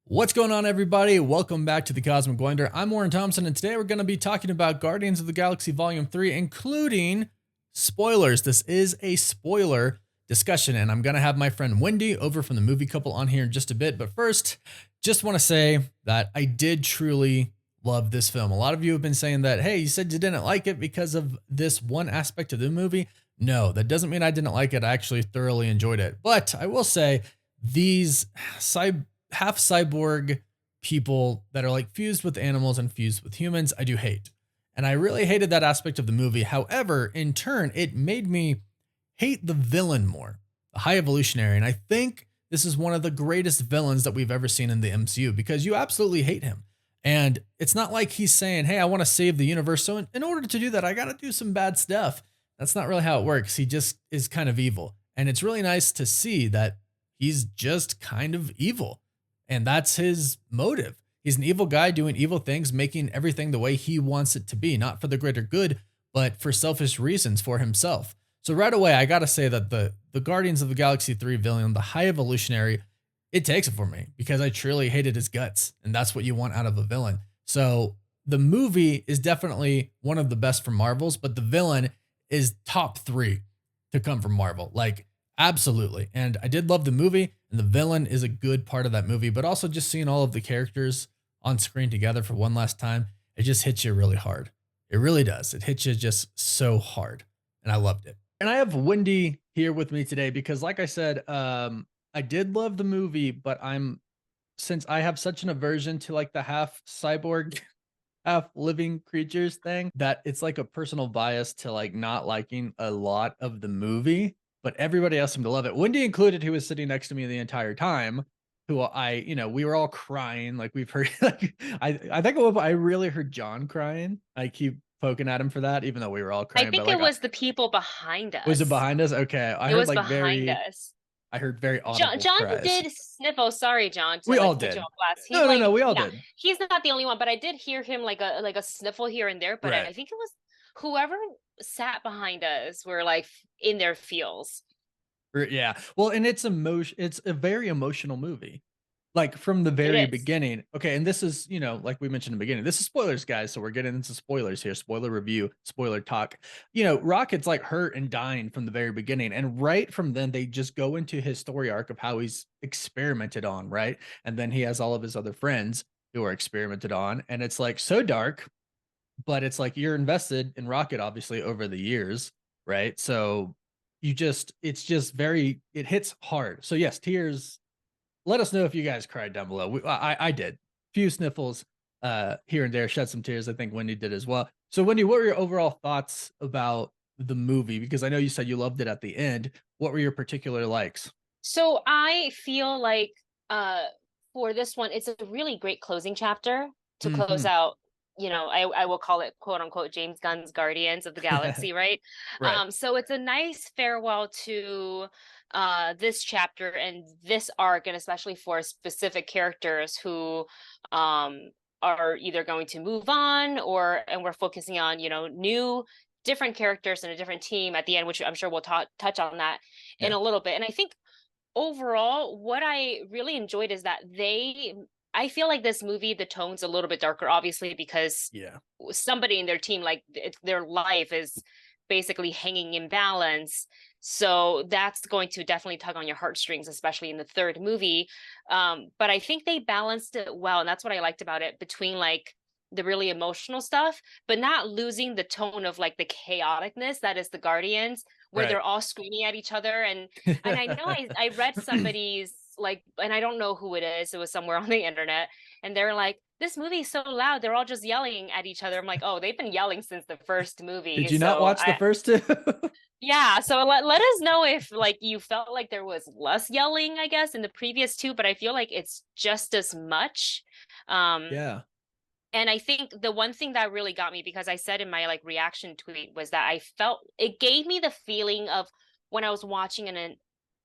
What's going on, everybody? Welcome back to the Cosmic Winder. I'm Warren Thompson, and today we're going to be talking about Guardians of the Galaxy Volume 3, including spoilers. This is a spoiler discussion, and I'm going to have my friend Wendy over from the Movie Couple on here in just a bit. But first, just want to say that I did truly love this film. A lot of you have been saying that, hey, you said you didn't like it because of this one aspect of the movie. No, that doesn't mean I didn't like it. I actually thoroughly enjoyed it. But I will say, these half cyborg people that are like fused with animals and fused with humans, I do hate. And I really hated that aspect of the movie. However, in turn, it made me hate the villain more, the High Evolutionary. And I think this is one of the greatest villains that we've ever seen in the MCU because you absolutely hate him. And it's not like he's saying, hey, I want to save the universe. So in order to do that, I got to do some bad stuff. That's not really how it works. He just is kind of evil. And it's really nice to see that he's just kind of evil. And that's his motive. He's an evil guy doing evil things, making everything the way he wants it to be, not for the greater good, but for selfish reasons for himself. So right away, I got to say that the Guardians of the Galaxy 3 villain, the High Evolutionary, it takes it for me because I truly hated his guts. And that's what you want out of a villain. So the movie is definitely one of the best from Marvel's, but the villain is top 3 to come from Marvel. Like, absolutely. And I did love the movie, and the villain is a good part of that movie, but also just seeing all of the characters on screen together for one last time, it just hits you really hard. It really does. It hits you just so hard. And I loved it. And I have Wendy here with me today because, like I said, I did love the movie, but since I have such an aversion to like the half cyborg half living creatures thing, that it's like a personal bias to like not liking a lot of the movie, but everybody else seemed to love it. Wendy included, who was sitting next to me the entire time, who we were all crying. Like we've heard, like I think I really heard John crying. I keep poking at him for that, even though we were all I crying, but think like, it was the people behind was it us. behind us? Okay. It was behind us. I heard very John, audible John cries. did sniffle. Sorry, John, We to all like put you did. on blast. He No, like, we all yeah, did. he's not the only one, but I did hear him like a sniffle here and there. But Right. I think it was whoever sat behind us were like in their feels. Yeah. Well, and it's a very emotional movie. Like from the It very is. beginning. Okay, and this is, like we mentioned in the beginning, this is spoilers, guys. So we're getting into spoilers here, spoiler review, spoiler talk. Rocket's like hurt and dying from the very beginning. And right from then, they just go into his story arc of how he's experimented on, right? And then he has all of his other friends who are experimented on. And it's like so dark, but it's like you're invested in Rocket, obviously, over the years, right? So it's just it hits hard. So yes, tears. Let us know if you guys cried down below. I did. Few sniffles here and there, shed some tears. I think Wendy did as well. So Wendy, what were your overall thoughts about the movie? Because I know you said you loved it at the end. What were your particular likes? So I feel like for this one, it's a really great closing chapter to close Hmm. out, I will call it quote unquote James Gunn's Guardians of the Galaxy, right? Right. So it's a nice farewell to this chapter and this arc, and especially for specific characters who are either going to move on and we're focusing on, new different characters and a different team at the end, which I'm sure we'll touch on that in Yeah. a little bit. And I think overall, what I really enjoyed is that I feel like this movie, the tone's a little bit darker, obviously, because Yeah. somebody in their team, like their life is basically hanging in balance. So that's going to definitely tug on your heartstrings, especially in the third movie. But I think they balanced it well. And that's what I liked about it, between like the really emotional stuff, but not losing the tone of like the chaoticness that is the Guardians, where Right. they're all screaming at each other. And I know I read somebody's like, and I don't know who it is, it was somewhere on the internet, and they're like, this movie is so loud, they're all just yelling at each other. I'm like, oh, they've been yelling since the first movie. Did you not So watch the first two? yeah, so let us know if like you felt like there was less yelling, I guess, in the previous two, but I feel like it's just as much. Um, Yeah. and I think the one thing that really got me, because I said in my like reaction tweet, was that I felt it gave me the feeling of when I was watching an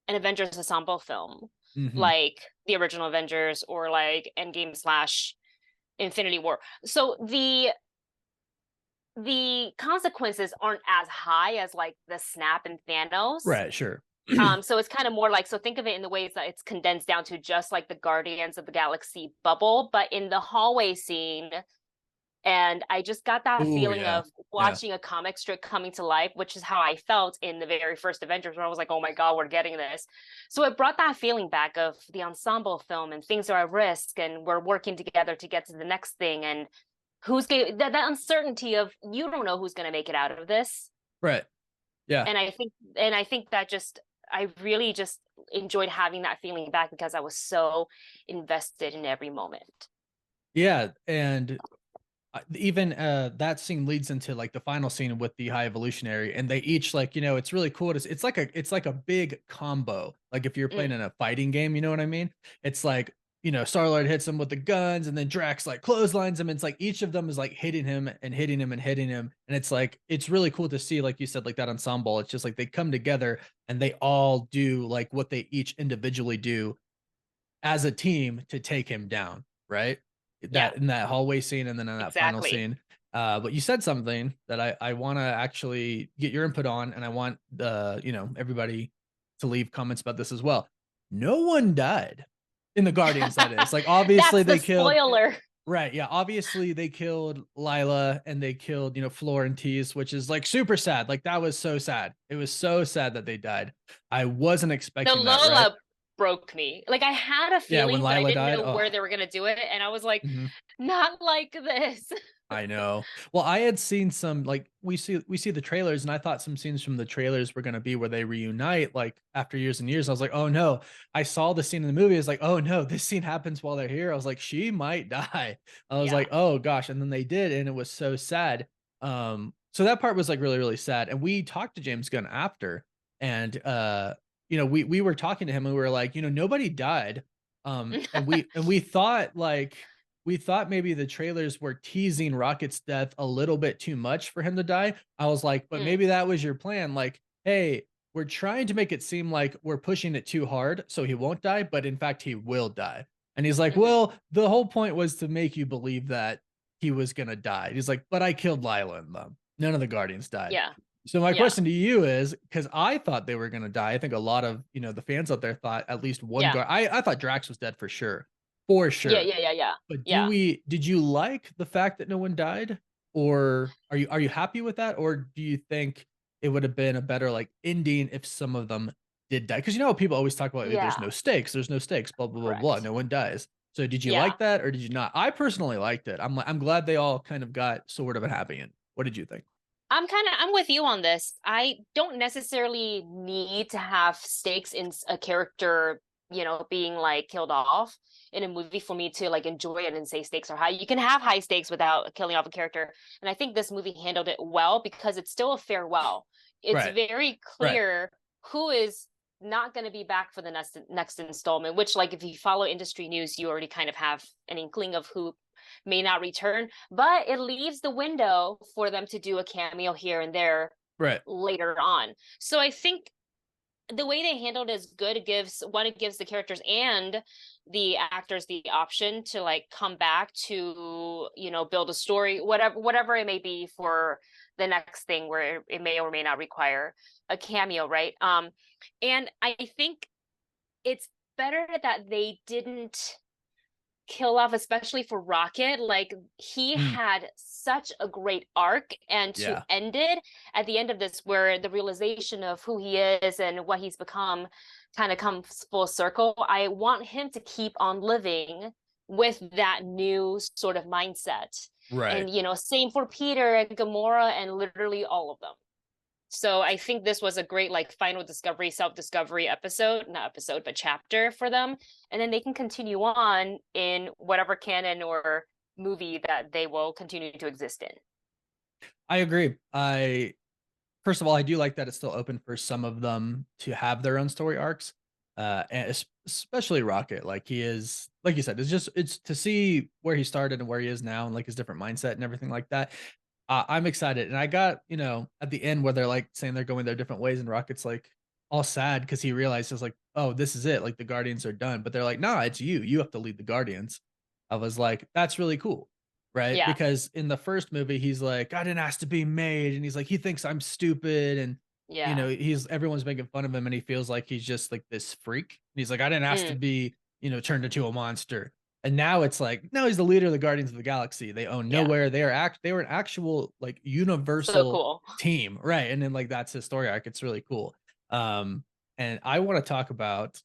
Avengers ensemble film, Hmm. like the original Avengers or like Endgame slash Infinity War. So the consequences aren't as high as like the snap and Thanos, Right. Sure. So it's kind of more like, so think of it in the ways that it's condensed down to just like the Guardians of the Galaxy bubble, but in the hallway scene. And I just got that Oh feeling yeah. of Yeah. watching a comic strip coming to life, which is how I felt in the very first Avengers, where I was like, oh my God, we're getting this. So it brought that feeling back of the ensemble film and things are at risk and we're working together to get to the next thing. And that uncertainty of you don't know who's going to make it out of this. Right. Yeah. And I think that just I really just enjoyed having that feeling back because I was so invested in every moment. Yeah. And even that scene leads into like the final scene with the high evolutionary, and they each like, it's really cool. It's like a big combo. Like if you're Mm, playing in a fighting game, you know what I mean? It's like, Star-Lord hits him with the guns, and then Drax like clotheslines him. It's like each of them is like hitting him and hitting him and hitting him. And it's like, it's really cool to see, like you said, like that ensemble. It's just like they come together and they all do like what they each individually do as a team to take him down, right? yeah, That in that hallway scene and then in that final exactly. scene. But you said something that I want to actually get your input on, and I want everybody to leave comments about this as well. No one died in the Guardians. That is like, obviously That's the they killed. spoiler. Right, yeah. Obviously they killed Lila and they killed, Florentine, which is like super sad. Like that was so sad. It was so sad that they died. I wasn't The expecting that, right? Lola broke me. Like I had a Yeah, when feeling, but I Lila didn't died. know Oh. where they were gonna do it, and I was like, Mhm. not like this. I know. Well, I had seen some like we see the trailers, and I thought some scenes from the trailers were gonna be where they reunite like after years and years. I was like, oh no. I saw the scene in the movie. I was like, oh no, this scene happens while they're here. I was like, she might die. I was Yeah. like, oh gosh. And then they did, and it was so sad. So that part was like really, really sad. And we talked to James Gunn after, and we were talking to him and we were like, nobody died. And we thought like we thought maybe the trailers were teasing Rocket's death a little bit too much for him to die. I was like, but Mm, maybe that was your plan. Like, hey, we're trying to make it seem like we're pushing it too hard so he won't die, but in fact, he will die. And he's like, mhm. well, the whole point was to make you believe that he was going to die. He's like, but I killed Lila and them. None of the Guardians died. Yeah. So my Yeah. question to you is, because I thought they were going to die. I think a lot of, the fans out there thought at least one Yeah. guard. I thought Drax was dead for sure. For Yeah. sure. Yeah. Yeah. Yeah. But Yeah. did you like the fact that no one died? Or are you happy with that? Or do you think it would have been a better like ending if some of them did die? Because people always talk about Yeah. there's no stakes, blah blah blah blah. Correct. No one dies. So did you Yeah. like that or did you not? I personally liked it. I'm glad they all kind of got sort of a happy end. What did you think? I'm with you on this. I don't necessarily need to have stakes in a character, being like killed off in a movie for me to like enjoy it and say stakes are high. You can have high stakes without killing off a character. And I think this movie handled it well because it's still a farewell. It's Right. very Right. clear who is not going to be back for the next installment, which like if you follow industry news, you already kind of have an inkling of who may not return, but it leaves the window for them to do a cameo here and there Right. later on. So I think the way they handled it is good. It gives the characters and the actors the option to like come back to, build a story, whatever it may be for the next thing where it may or may not require a cameo, right? And I think it's better that they didn't kill off, especially for Rocket. Like he Mm, had such a great arc, and to yeah. end it at the end of this, where the realization of who he is and what he's become kind of comes full circle. I want him to keep on living with that new sort of mindset. Right. And same for Peter and Gamora and literally all of them. So I think this was a great like final discovery, self-discovery episode, not episode, but chapter for them. And then they can continue on in whatever canon or movie that they will continue to exist in. I agree. I First of all, I do like that it's still open for some of them to have their own story arcs. And especially Rocket, like he is, like you said, it's to see where he started and where he is now, and like his different mindset and everything like that. I'm excited, and I got at the end where they're like saying they're going their different ways, and Rocket's like all sad because he realizes like, oh, this is it, like the Guardians are done, but they're like, nah, it's you. You have to lead the Guardians. I was like, that's really cool, right? Yeah. Because in the first movie, he's like, I didn't ask to be made, and he's like, he thinks I'm stupid, and You Yeah. know, everyone's making fun of him, and he feels like he's just like this freak. He's like, I didn't ask to Mm, be, turned into a monster. And now it's like, no, he's the leader of the Guardians of the Galaxy. They own yeah. nowhere. They were an actual like So universal cool. team, right? And then like that's his story arc. It's really cool. And I want to talk about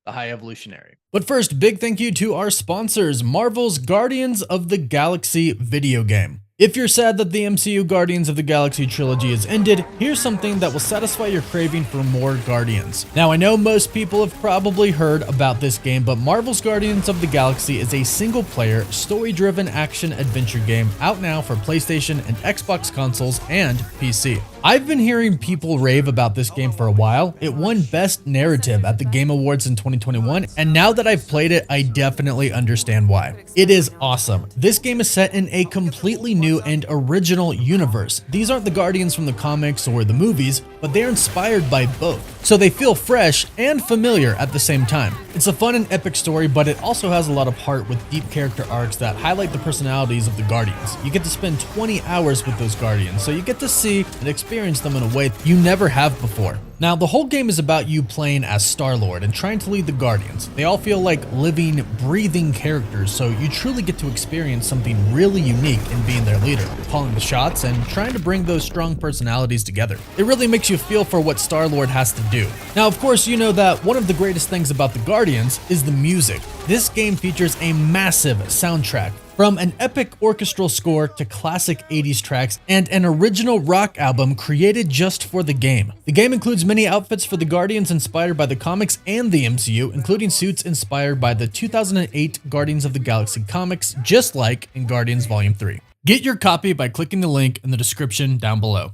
the High Evolutionary. But first, big thank you to our sponsors, Marvel's Guardians of the Galaxy video game. If you're sad that the MCU Guardians of the Galaxy trilogy is ended, here's something that will satisfy your craving for more Guardians. Now, I know most people have probably heard about this game, but Marvel's Guardians of the Galaxy is a single-player, story-driven action-adventure game out now for PlayStation and Xbox consoles and PC. I've been hearing people rave about this game for a while. It won Best Narrative at the Game Awards in 2021, and now that I've played it, I definitely understand why. It is awesome. This game is set in a completely new and original universe. These aren't the Guardians from the comics or the movies, but they're inspired by both, so they feel fresh and familiar at the same time. It's a fun and epic story, but it also has a lot of heart with deep character arcs that highlight the personalities of the Guardians. You get to spend 20 hours with those Guardians, so you get to see and experience them in a way you never have before. Now, the whole game is about you playing as Star-Lord and trying to lead the Guardians. They all feel like living, breathing characters, so you truly get to experience something really unique in being their leader, calling the shots and trying to bring those strong personalities together. It really makes you feel for what Star-Lord has to do. Now, of course, you know that one of the greatest things about the Guardians is the music. This game features a massive soundtrack, from an epic orchestral score to classic 80s tracks and an original rock album created just for the game. The game includes many outfits for the Guardians inspired by the comics and the MCU, including suits inspired by the 2008 Guardians of the Galaxy comics, just like in Guardians Volume 3. Get your copy by clicking the link in the description down below.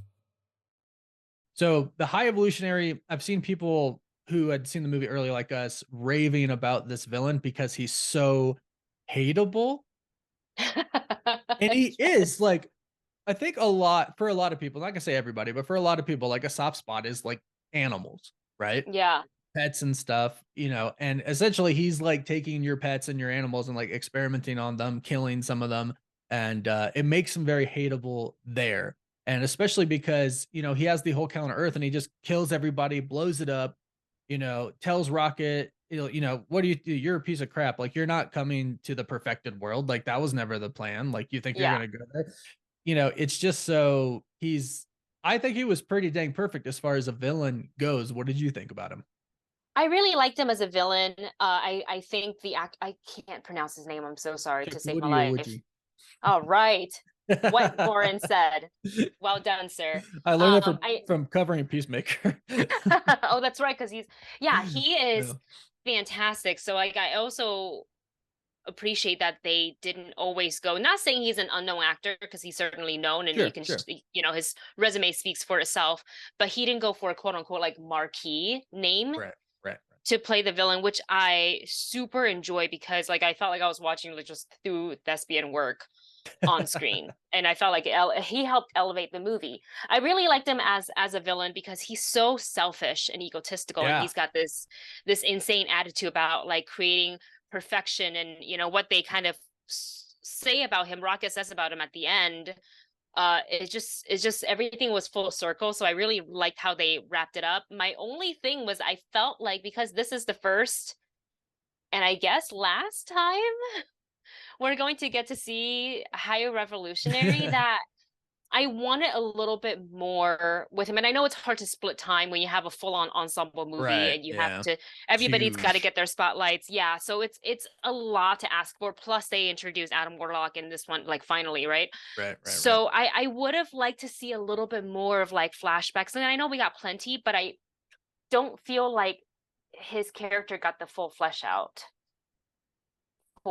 So, the High Evolutionary, I've seen people who had seen the movie early like us raving about this villain because he's so hateable. And he is like, I think for a lot of people, not gonna say everybody, but for a lot of people, like a soft spot is like animals, right? Yeah. Pets and stuff, and essentially he's like taking your pets and your animals and like experimenting on them, killing some of them, and it makes him very hateable there. And especially because, he has the whole counter Earth and he just kills everybody, blows it up, tells Rocket, what do you do? You're a piece of crap. Like, you're not coming to the perfected world. Like, that was never the plan. Like, you think you're Yeah. gonna go there? It's just so I think he was pretty dang perfect as far as a villain goes. What did you think about him? I really liked him as a villain. I think I can't pronounce his name. I'm so sorry to save my Chakotay or life. Woogie? All right. What Warren said. Well done, sir. I learned that I from covering Peacemaker. oh, that's right, because he Yeah. is fantastic. So like I also appreciate that they didn't always go, not saying he's an unknown actor because he's certainly known and you Sure, can sure. his resume speaks for itself, but he didn't go for a quote unquote like marquee name Right, right, to play the villain, which I super enjoy because like I felt like I was watching like just through thespian work on screen, and I felt like he helped elevate the movie. I really liked him as a villain because he's so selfish and egotistical, and Yeah. he's got this insane attitude about like creating perfection, and what they kind of say about him. Rocket says about him at the end. It's just everything was full circle. So I really liked how they wrapped it up. My only thing was I felt like because this is the first and I guess last time we're going to get to see Higher Revolutionary, that I wanted a little bit more with him. And I know it's hard to split time when you have a full-on ensemble movie Right, and you have yeah. to It's everybody's got to huge. get their spotlights. Yeah, so it's a lot to ask for. Plus they introduced Adam Warlock in this one, like finally, right? Right, right, right. So I would have liked to see a little bit more of like flashbacks. And I know we got plenty, but I don't feel like his character got the full flesh out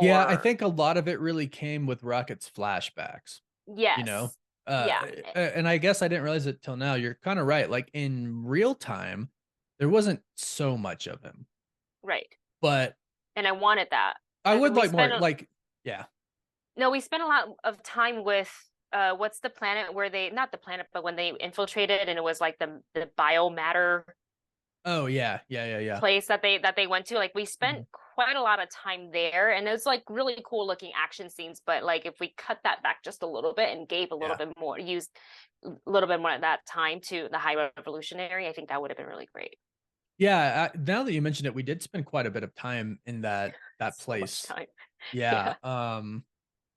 Yeah, I for think a lot of it really came with Rocket's flashbacks, you know? yes. Uh, Yeah, and I guess I didn't realize it till now. You're kinda right. Like, in real time, there wasn't so much of him, right. but And I wanted that. I would We like more spent a like yeah. no, we spent a lot of time with what's the planet where they not the planet, but when they infiltrated and it was like the biomatter Oh, yeah. Yeah, yeah, yeah. place that they went to. Like we spent Mhm. quite a lot of time there, and it's like really cool looking action scenes. But like if we cut that back just a little bit and gave a little Yeah. bit more, used a little bit more of that time to the High Revolutionary, I think that would have been really great. Yeah, now that you mentioned it, we did spend quite a bit of time in that So much place. time. Yeah, Yeah.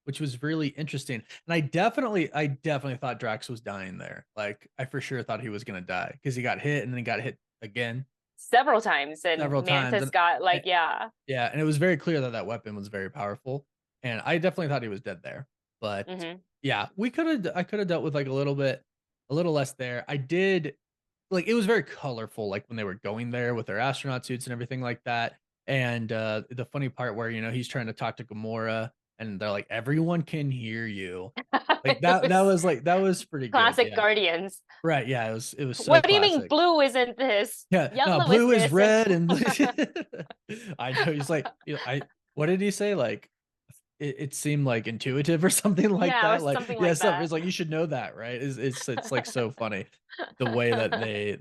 which was really interesting. And I definitely thought Drax was dying there. Like I for sure thought he was gonna die because he got hit and then he got hit again Several times, and several times. Mantis got like, yeah. Yeah, and it was very clear that that weapon was very powerful, and I definitely thought he was dead there. But Hmm. yeah, I could have dealt with like a little less there. I did like it was very colorful, like when they were going there with their astronaut suits and everything like that. And the funny part where he's trying to talk to Gamora, and they're like, "Everyone can hear you." Like It was that was pretty good. classic Yeah, Guardians. right. Yeah, it was so What do you mean classic. blue isn't this? Yeah, no, Yellow is blue is this? And red and I know he's like, I what did he say? Like it seemed like intuitive or something like yeah, or that. Like, something yeah, like something that. it's like you should know that, right? It's like so funny the way that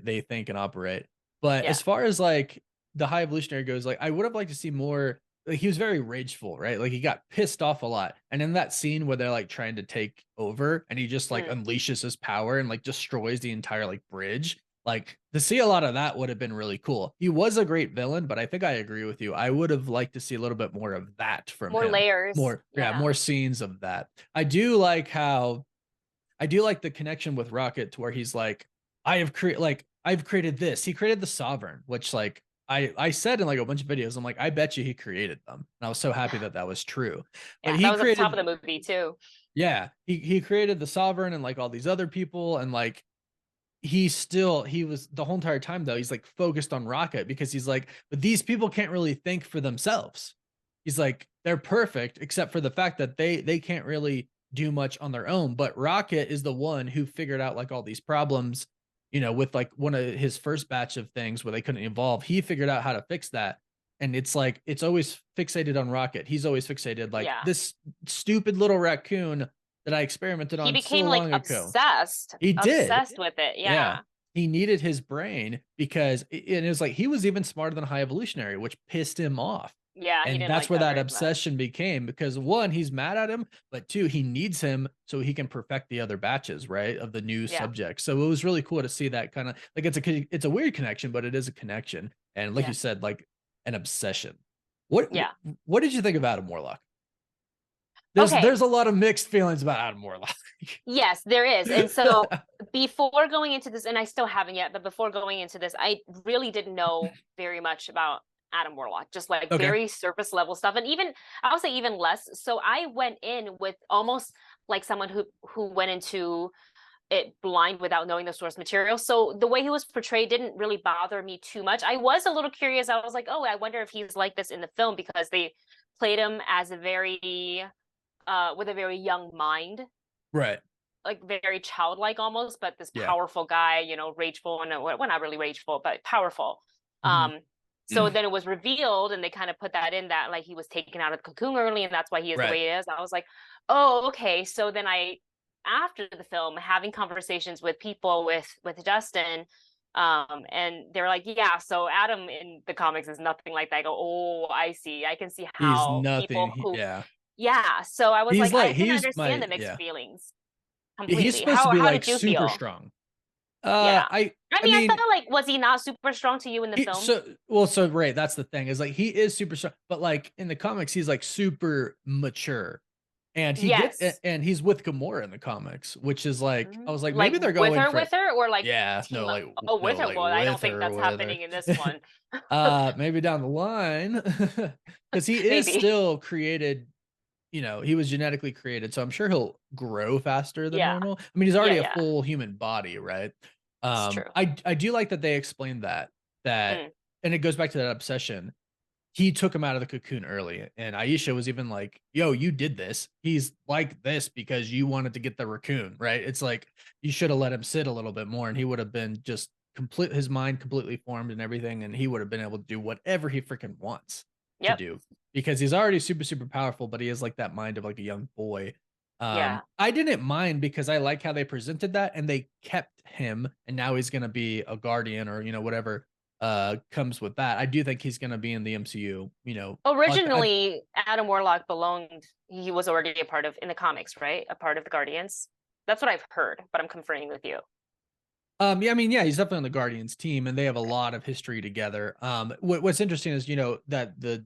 they think and operate. But Yeah. as far as like the High Evolutionary goes, like I would have liked to see more. Like he was very rageful, right? Like he got pissed off a lot. And in that scene where they're like trying to take over and he just like Mm. unleashes his power and like destroys the entire like bridge. Like to see a lot of that would have been really cool. He was a great villain, but I think I agree with you. I would have liked to see a little bit more of that from More him. layers. More, yeah, Yeah. more scenes of that. I do like the connection with Rocket to where he's like, I've created this. He created the Sovereign, which like I said in like a bunch of videos, I'm like, I bet you he created them. And I was so happy that that was true. But Yeah, that he was at the top of created, the movie too. yeah, he created the Sovereign and like all these other people, and like he was the whole entire time though, he's like focused on Rocket because he's like, but these people can't really think for themselves. He's like, they're perfect except for the fact that they can't really do much on their own. But Rocket is the one who figured out like all these problems, with like one of his first batch of things where they couldn't evolve. He figured out how to fix that. And it's like it's always fixated on Rocket. He's always fixated like Yeah. this stupid little raccoon that I experimented He on so became like long ago. obsessed, He did. obsessed with it. Yeah. Yeah. He needed his brain because and it was like he was even smarter than High Evolutionary, which pissed him off. Yeah, he And didn't that's like where that that very much. obsession became because one, he's mad at him, but two, he needs him so he can perfect the other batches, right? Of the new Yeah. subjects. So it was really cool to see that kind of like it's a weird connection, but it is a connection. And like you Yeah. said, like an obsession. What Yeah. what did you think of Adam Warlock? Okay. There's a lot of mixed feelings about Adam Warlock. Yes, there is. And so before going into this, and I still haven't yet, but before going into this, I really didn't know very much about Adam Warlock, just like Okay. very surface level stuff. And even I would say even less. So I went in with almost like someone who went into it blind without knowing the source material. So the way he was portrayed didn't really bother me too much. I was a little curious. I was like, oh, I wonder if he's like this in the film because they played him as a very with a very young mind, Right. like very childlike almost, but this Yeah. powerful guy, rageful and well, not really rageful, but powerful. Mhm. So then it was revealed, and they kind of put that in that like he was taken out of the cocoon early, and that's why he is the Right. way he is. I was like, oh, okay. So then after the film, having conversations with people with Justin, and they're like, yeah, so Adam in the comics is nothing like that. I go, oh, I see. I can see He's how nothing. people who, Yeah. yeah. So I was like, I can He's understand my the mixed yeah. feelings He's completely. supposed to How be how like did you super feel? strong. Yeah. I I mean, I mean, felt like, was he not super strong to you in the film? so right, that's the thing is like he is super strong, but like in the comics, he's like super mature. And Yes. and he's with Gamora in the comics, which is like I was like, Like maybe they're going for with her, or like yeah, team up? Oh, with her. like Well, I don't with think her, that's with her. happening in this one. Maybe down the line. Because he is Maybe. still created, he was genetically created, so I'm sure he'll grow faster than Yeah. normal. I mean, he's Yeah, already a yeah. full human body, right? It's true. I do like that they explained that, Mm. and it goes back to that obsession. He took him out of the cocoon early, and Aisha was even like, "Yo, you did this. He's like this because you wanted to get the raccoon, right? It's like you should have let him sit a little bit more, and he would have been just his mind completely formed and everything, and he would have been able to do whatever he freaking wants to Yep. do because he's already super super powerful, but he has like that mind of like a young boy. Yeah. I didn't mind because I like how they presented that, and they kept him, and now he's gonna be a guardian or whatever comes with that. I do think he's going to be in the MCU. Originally, Adam Warlock belonged. He was already a part of in the comics, right? A part of the Guardians. That's what I've heard, but I'm confirming with you. Yeah, I mean, yeah, he's definitely on the Guardians team, and they have a lot of history together. What's interesting is that the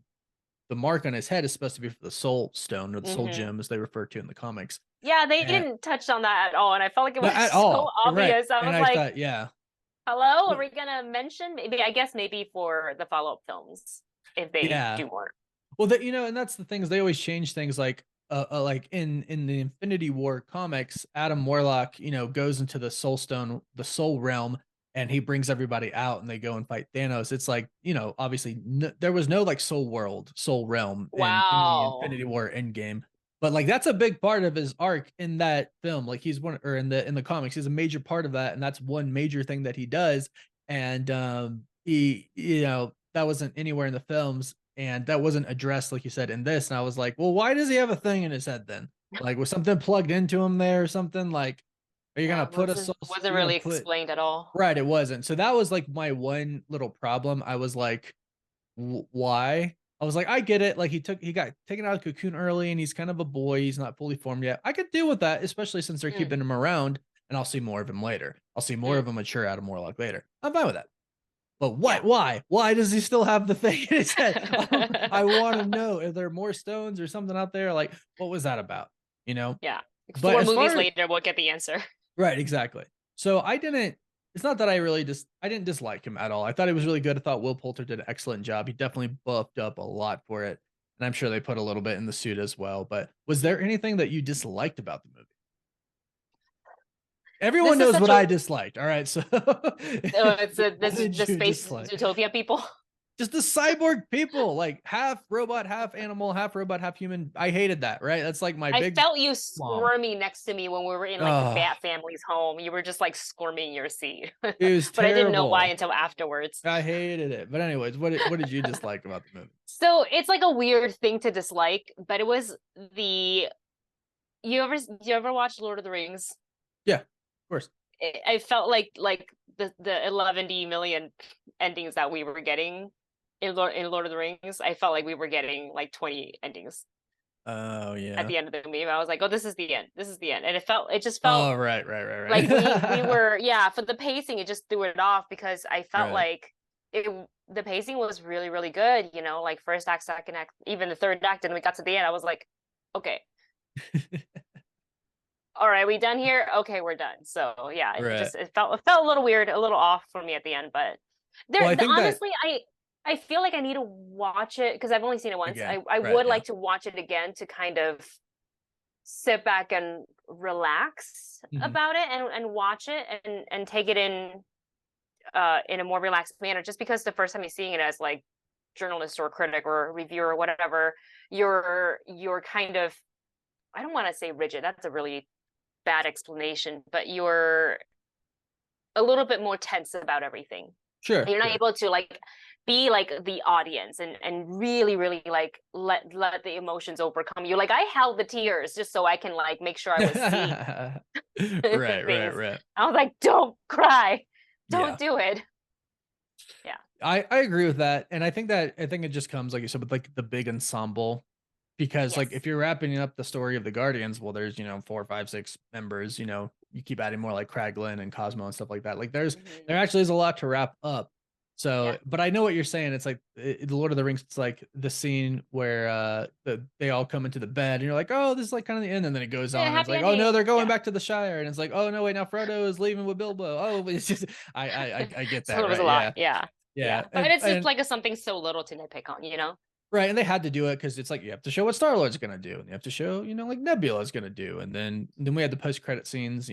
mark on his head is supposed to be for the Soul Stone or the Soul Hmm. Gem, as they refer to in the comics. Yeah, they And, didn't touch on that at all, and I felt like it not was at so all, right? obvious. I And was I like, thought, yeah, "Hello, are well, we gonna mention?" Maybe I guess maybe for the follow-up films if they yeah. do more. Well, that and that's the things they always change things like in the Infinity War comics, Adam Warlock, goes into the Soul Stone, the Soul Realm, and he brings everybody out, and they go and fight Thanos. It's like obviously there was no like Soul World, Soul Realm in the Wow. Infinity War Endgame, but like that's a big part of his arc in that film. Like he's one, or in the comics, he's a major part of that, and that's one major thing that he does. And he that wasn't anywhere in the films, and that wasn't addressed like you said in this. And I was like, well, why does he have a thing in his head then? Like, was something plugged into him there or something? Like, are you Yeah, gonna it put a wasn't soul? wasn't You're gonna really put explained at all. right? It wasn't. So that was like my one little problem. I was like, why? I was like, I get it. Like he got taken out of the cocoon early, and he's kind of a boy. He's not fully formed yet. I could deal with that, especially since they're Mm, keeping him around, and I'll see more of him later. I'll see more mm, of a mature Adam Warlock later. I'm fine with that. But yeah. what? Why? Why does he still have the thing in his head? I want to know if there are more stones or something out there. Like, what was that about? You know. Yeah. Like But 4 as movies far as later, we'll get the answer. right, exactly. So I didn't. It's not that I didn't dislike him at all. I thought he was really good. I thought Will Poulter did an excellent job. He definitely buffed up a lot for it, and I'm sure they put a little bit in the suit as well. But was there anything that you disliked about the movie? Everyone This is knows such what a I disliked. All right, so it's a what this did the you space dislike? Zootopia people. Just the cyborg people, like half robot, half animal, half robot, half human. I hated that, right? That's like my I big felt you qualm. squirming next to me when we were in like the Oh, Bat family's home. You were just like squirming in your seat. it was But I didn't know why terrible. until afterwards. I hated it. But anyways, what did you dislike about the movie? So it's like a weird thing to dislike, but it was the you ever watch Lord of the Rings? Yeah, of course. I felt like the 11 million endings that we were getting in Lord of the Rings. I felt like we were getting like 20 endings Oh at yeah. the end of the movie. I was like, oh, this is the end. This is the end. And it just felt Oh right, right, right, like we right. were, yeah, for the pacing, it just threw it off because I felt Right. like it the pacing was really, really good, like first act, second act, even the third act, and we got to the end. I was like, okay, all right, we done here? Okay, we're done. So yeah, Right. it felt a little weird, a little off for me at the end, but Well, I think that honestly, I feel like I need to watch it because I've only seen it once. again. I Right. would Yeah. like to watch it again to kind of sit back and relax Mhm. about it and watch it and take it in a more relaxed manner. Just because the first time you're seeing it as like journalist or critic or reviewer or whatever, you're kind of, I don't want to say rigid. That's a really bad explanation, but you're a little bit more tense about everything. Sure. You're not Sure. able to like be like the audience and really really like let the emotions overcome you. Like I held the tears just so I can like make sure I was seeing Right. Right. things. Right. I was like, don't cry, don't Yeah. do it. Yeah. I agree with that, and I think it just comes like you said with like the big ensemble, because like if Yes. you're wrapping up the story of the Guardians, well, there's 4, 5, 6 members. You keep adding more like Kraglin and Cosmo and stuff like that. Like there Hmm. actually is a lot to wrap up. So, Yeah. but I know what you're saying. It's like the Lord of the Rings. It's like the scene where they all come into the bed, and you're like, oh, this is like kind of the end, and then it goes Yeah, on, and it's happy like, oh no, ending. they're going Yeah. back to the Shire, and it's like, oh no, wait, now Frodo is leaving with Bilbo. Oh, but it's just I get So that, it was a right? lot. Yeah, Yeah. yeah, Yeah. But it's just and like a something so little to nitpick on. right, and they had to do it because it's like you have to show what Star Lord's gonna do, and you have to show, like Nebula's gonna do, and then we had the post credit scenes,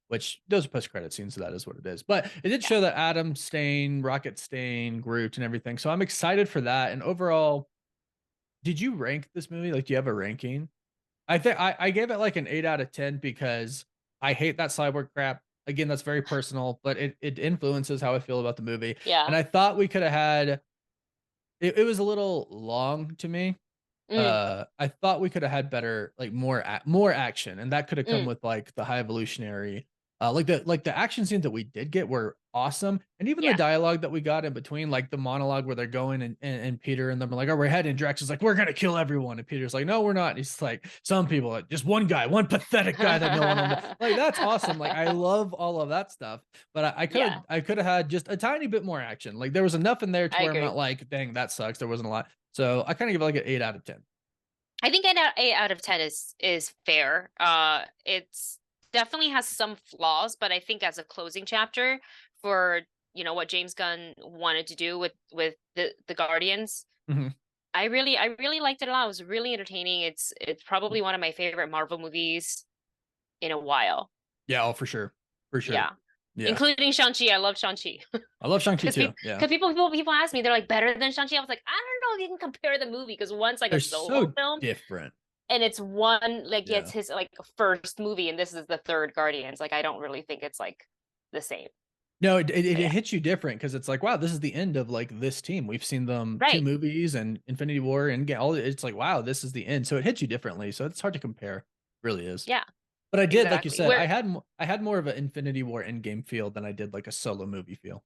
which those are post credit scenes, so that is what it is. But it did Yeah. show that Adam Stain, Rocket Stain, Groot, and everything. So I'm excited for that. And overall, did you rank this movie? Like, do you have a ranking? I think I gave it like an 8 out of 10 because I hate that cyborg crap. Again, that's very personal, but it influences how I feel about the movie. And Yeah. I thought we could have had it was a little long to me. Mm, I thought we could have had better, like more action, and that could have come mm. with like the high evolutionary. Like the action scenes that we did get were awesome, and even the Yeah. dialogue that we got in between, like the monologue where they're going and Peter and them are like, "Oh, we're heading." Drax is like, "We're gonna kill everyone," and Peter's like, "No, we're not." And he's like, "Some people, like, just one guy, one pathetic guy that no one will." Like that's awesome. Like I love all of that stuff, but Yeah, I could have had just a tiny bit more action. Like there was enough in there to I where I'm agree. not like, "Dang, that sucks." There wasn't a lot, so I kind of give it like an 8 out of 10. I think 8 out of 10 is fair. It's definitely has some flaws, but I think as a closing chapter for what James Gunn wanted to do with the Guardians, Mhm. I really liked it a lot. It was really entertaining. It's probably one of my favorite Marvel movies in a while. Yeah, oh, for sure, for sure. Yeah, Yeah, including Shang-Chi. I love Shang-Chi. I love Shang-Chi Because too. people, Yeah, because people ask me, they're like better than Shang-Chi. I was like, I don't know if you can compare the movie because one's like a they're solo so film, different. and it's one like yeah, Yeah. it's his like first movie, and this is the third Guardians. Like I don't really think it's like the same. No, it But yeah, hits you different because it's like, wow, this is the end of like this team. We've seen them two right, movies and Infinity War and all. It's like, wow, this is the end. So it hits you differently. So it's hard to compare, really is. yeah, But I did, like you exactly. said, Where I had more of an Infinity War Endgame feel than I did like a solo movie feel.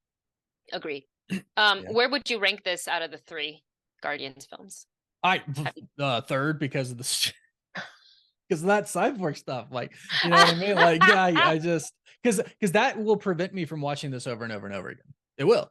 agree. Yeah, Where would you rank this out of the three Guardians films? I Have you- third because of the because of that cyborg stuff. Like, you know what I mean? Like, yeah, I just because that will prevent me from watching this over and over and over again. It will.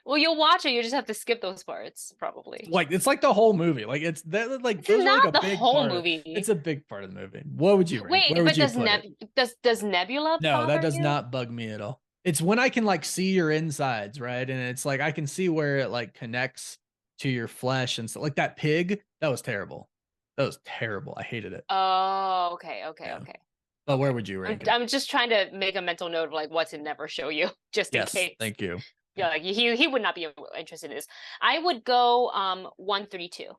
Well, you'll watch it. You just have to skip those parts, probably. Like it's like the whole movie. Like it's that like It's those are like not a the big whole part of it's movie. a big part of the movie. What would you rank? Wait, Where would but you put it? Does Nebula No, that bother does you? not bug me at all. It's when I can like see your insides, right? And it's like I can see where it like connects to your flesh and so like that pig, that was terrible. That was terrible. I hated it. Oh, okay, okay, Yeah. okay, But where okay. would you I'm rank it? I'm just trying to make a mental note of like what to never show you, just in Yes, case. thank you. Yeah, like he would not be interested in this. I would go 132 for So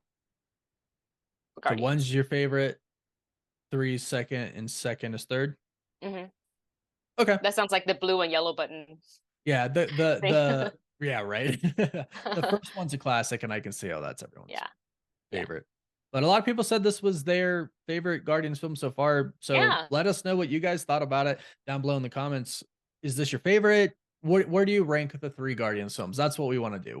Guardians. one's your favorite, three second, and second is third. Hmm. Okay. That sounds like the blue and yellow button Yeah, thing. yeah, right. The first one's a classic, and I can see how that's everyone's Yeah, yeah, favorite. But a lot of people said this was their favorite Guardians film so far. So yeah. let us know what you guys thought about it down below in the comments. Is this your favorite? Where do you rank the three Guardians films? That's what we want to do.